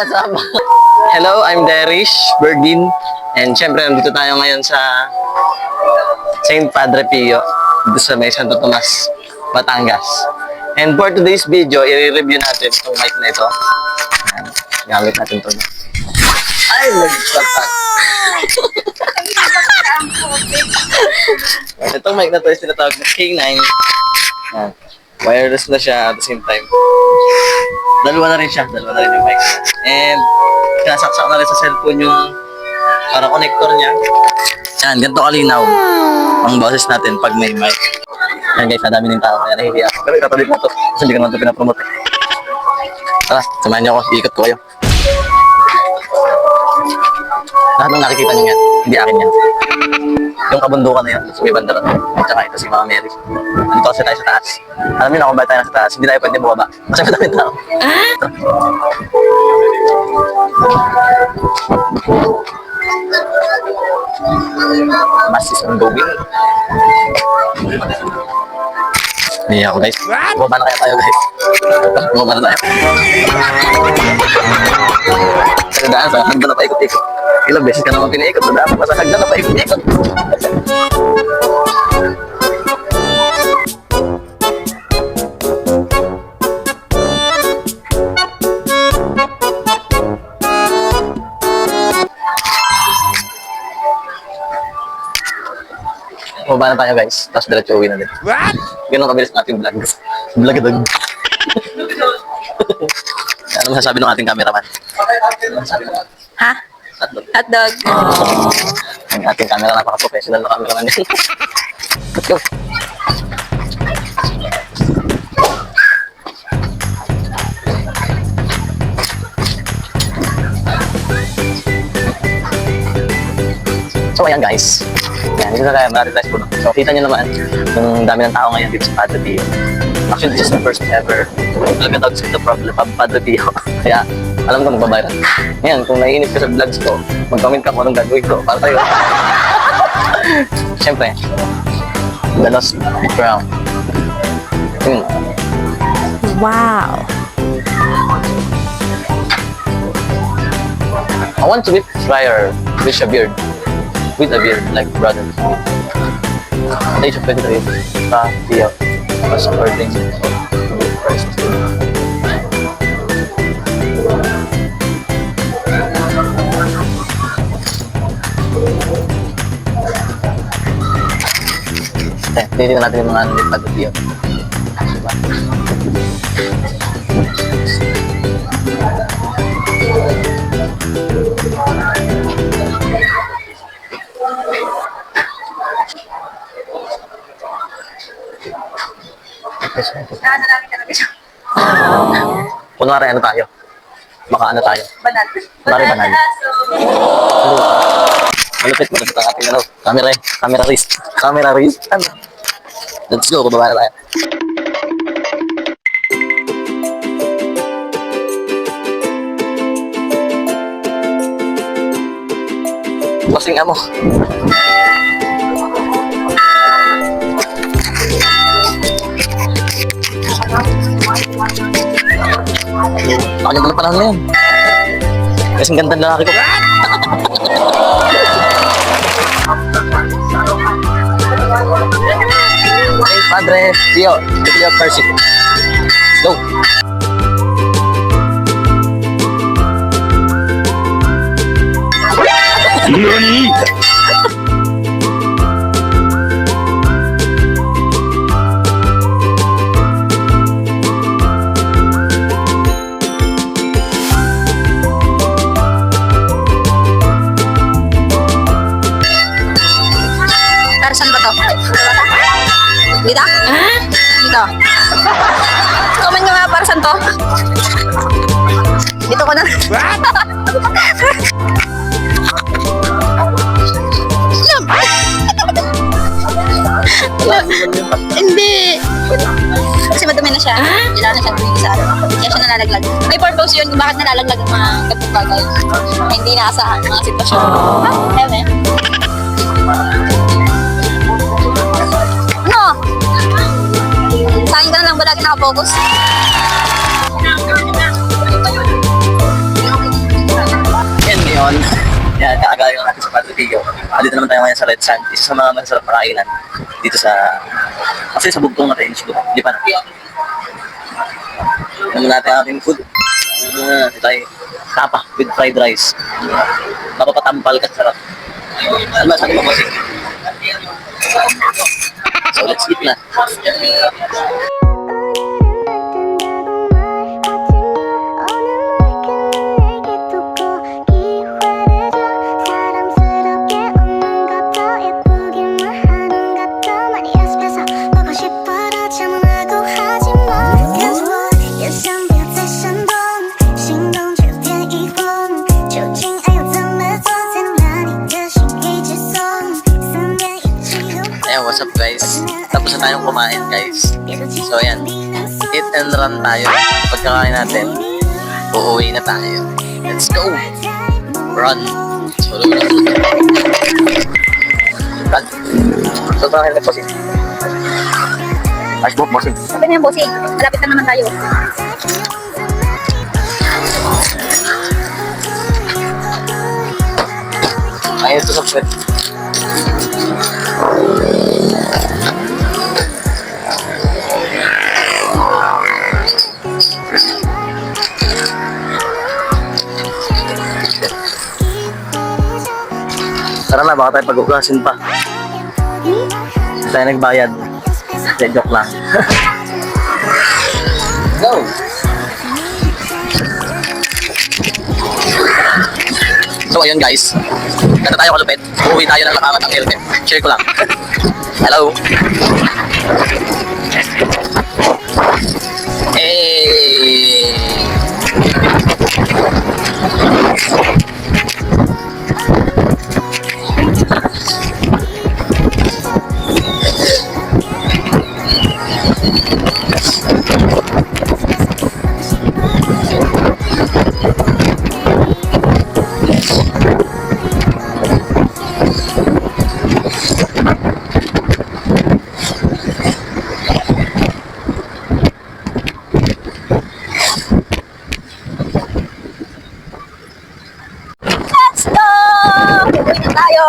what's up? Hello, I'm Derish Bergin. And syempre, nandito tayo ngayon sa St. Padre Pio, dito sa may Santo Tomas, Batangas. And for today's video, i-review natin itong mic na ito. Ayan, gamit natin ito. Ay, nagsatak. Itong mic na ito is tinatawag na K9. Ayan. Wireless na siya at the same time. Dalawa na rin yung mic. And kinasaksak na rin sa cellphone yung para connector niya. Yan, ganito kalinaw ang boses natin pag may mic. Yan guys, nadami ng tao kaya nahihiya ako. Pero ikatabi ko ito kasi hindi ko naman ito pinapromote. Tara, samahan niyo ako, iikot ko kayo. Lahat ng nakikita niyo yan, hindi akin yan. Yung kabundukan na yan, sa may bandara. At saka ito si Mama Mary. Nandito kasi tayo sa taas. Alam niyo na kung bakit tayo nasa taas, hindi tayo pwede bumaba. Kasi madaming tao. Mass is ongoing. Hindi ako guys. Bumaba na kaya tayo guys. Bumaba na tayo. Sa daan, sa hagdan na paikot-ikot. Ilang beses ka naman pinaikot. Sa daan pa sa hagdan na paikot-ikot. Bumaba na tayo guys, tapos diretso uwi na din. What? Ganun kabilis natin vlog. Vlog-a-dog. Ano masasabi ng ating cameraman? Ha? Hotdog. Ang ating camera, napaka-professional na cameraman din. Let's go. So ayan guys. Yan, dito na tayo, ma-realize ko. So, kita nyo naman, yung dami ng tao ngayon dito sa Padre Pio. Actually, this is the first ever Talaga sa ito problem, Padre Pio. Kaya, alam ko magbabayran. Ngayon, kung naiinip ka sa vlogs ko, mag-comment ka kung anong gagawin ko para tayo. Siyempre, the lost crown. Wow. I want to meet Friar with a beard. With a beard, like brother. At age of 23, Pio was according to Christ. Hindi na natin yung mga Padre Pio. Diba? Kunwari ano tayo? Baka ano tayo? Banal. Kunwari banal. Malupit ang ating ano? Camera wrist. Ano? Let's go, bababa na tayo. Bossing amo. Nakaganda na panahon na yan. Kasing ganda na lalaki ko. Hey, Padre Pio, Pio Percy. Let's go. NANI?! Para saan ba to? Dito? Dito. Comment nyo nga para saan to? Dito ko na. Hindi. Kasi madumi na siya. Kailangan na siya tumigisar. Kaya siya nalalaglag. May purpose yun kung bakit nalalaglag ang mga ganitong bagay. Na hindi naasahan mga sitwasyon. Ayun eh. Ano? Saan ka na lang ba lagi nakapokus? Yan, kakagaling lang natin sa Padre Pio. Dito naman tayo ngayon sa Red Sand. Isa sa mga masarap na kainan dito sa... Kasi sa bugtong natin, hindi pa na. Ano natin ang ating food? Ito tayo, tapa with fried rice. Mapapatampal ka, sarap. Ano ba sabi mo, bossing? So, let's eat na. Ayan, what's up guys? Tapos na tayong kumain guys. So ayan, eat and run tayo. Pagkakain natin, uuwi na tayo. Let's go! Run! Solo run! Run! So tayo na bossing. Nice book, bossing. Sabi na yung bossing, malapit na naman tayo. Ayun ito sa pwede. Tara na, baka tayo pag-ugasin pa. Hindi tayo nagbayad. Hindi, joke lang. Go! So ayun guys, kata tayo kalupit. Uuwi tayo ng nakamat ang helmet. Share ko lang. Hello! Hey! Let's go! Uuwi na tayo.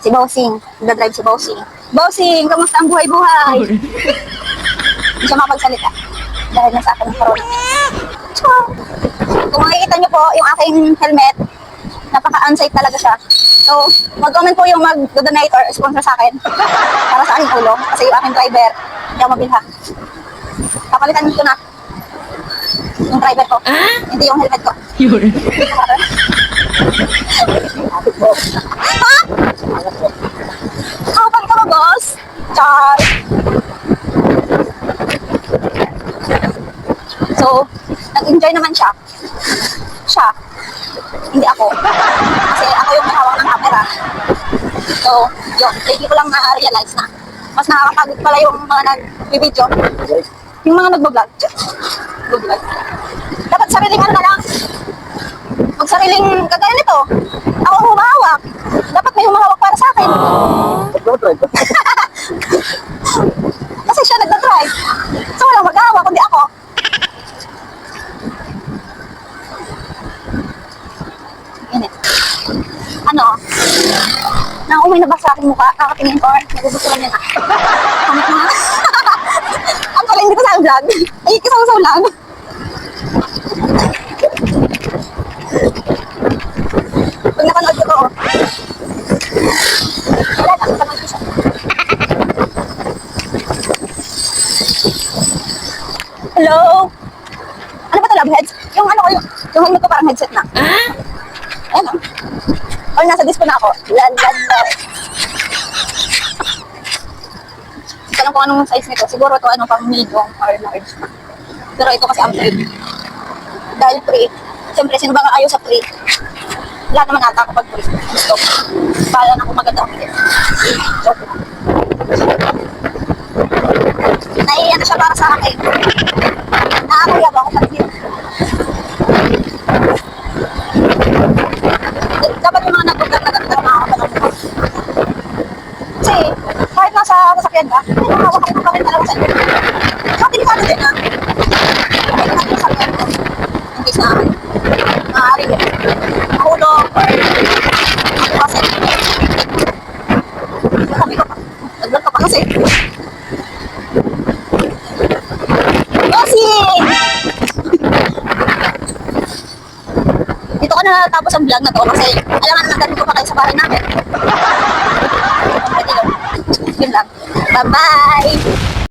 Si Bossing, nagdadrive si Bossing. Bossing, kamusta ang buhay-buhay? Hindi siya makapagsalita dahil nasa akin ang corona. Kung makikita niyo po yung aking helmet, napaka-unsafe talaga siya. So, mag-comment po yung mag-donate or sponsor sa akin para sa aking ulo. Kasi yung aking driver, hindi ako mabilha. Papalitan ko na yung driver ko, hindi yung helmet ko. Yun. Ha? Kapag ka ba, boss? Char! So, nag-enjoy naman siya. Siya. Hindi ako. Kasi ako yung may hawak ng camera. So, yun. Hindi ko lang na-realize na mas nakakapagod pala yung mga nag-video. Yung mga nag-vlog. Vlog. Dapat sariling ano na lang. Pag sariling kagaya nito, ako ang humahawak. Dapat may humahawak para sa akin. Kasi siya nagda-drive. So walang mag-ahawak, kundi ako. Yan eh. Ano? Nauumi na ba sa aking mukha? Kakatingin ko, nagugustuhan niya na. Kamit mo nga. Ang galing dito sa vlog. Ay, kasaw-saw lang. Pag napanood ko to, wala na, napanood ko siya. Hello? Ano ba ito, love heads? Yung ano ko, yung helmet ko parang headset na. Ayan o. Or nasa disco na ako. Lalala. Hindi ko alam kung anong size nito. Siguro ito ano pang medium or large na. Pero ito kasi ang free. Dahil free. Siyempre, sino ba nga ayaw sa free? Lahat naman ata kapag free. Gusto. Bahala na kung maganda ang free. Joke lang. Naiiyan na siya para sa akin. Nakakuyab ako sa free. Dapat yung mga nag-vlog na ganito na makakapanood ko. Kasi, kahit nasa sasakyan ka, may nakawak ka pa rin talaga sa iyo. So, delikado din na. kasi. Bossing! Dito ko na natapos ang vlog na to kasi alam na ganito pa kayo sa bahay namin. Yun lang. Bye-bye!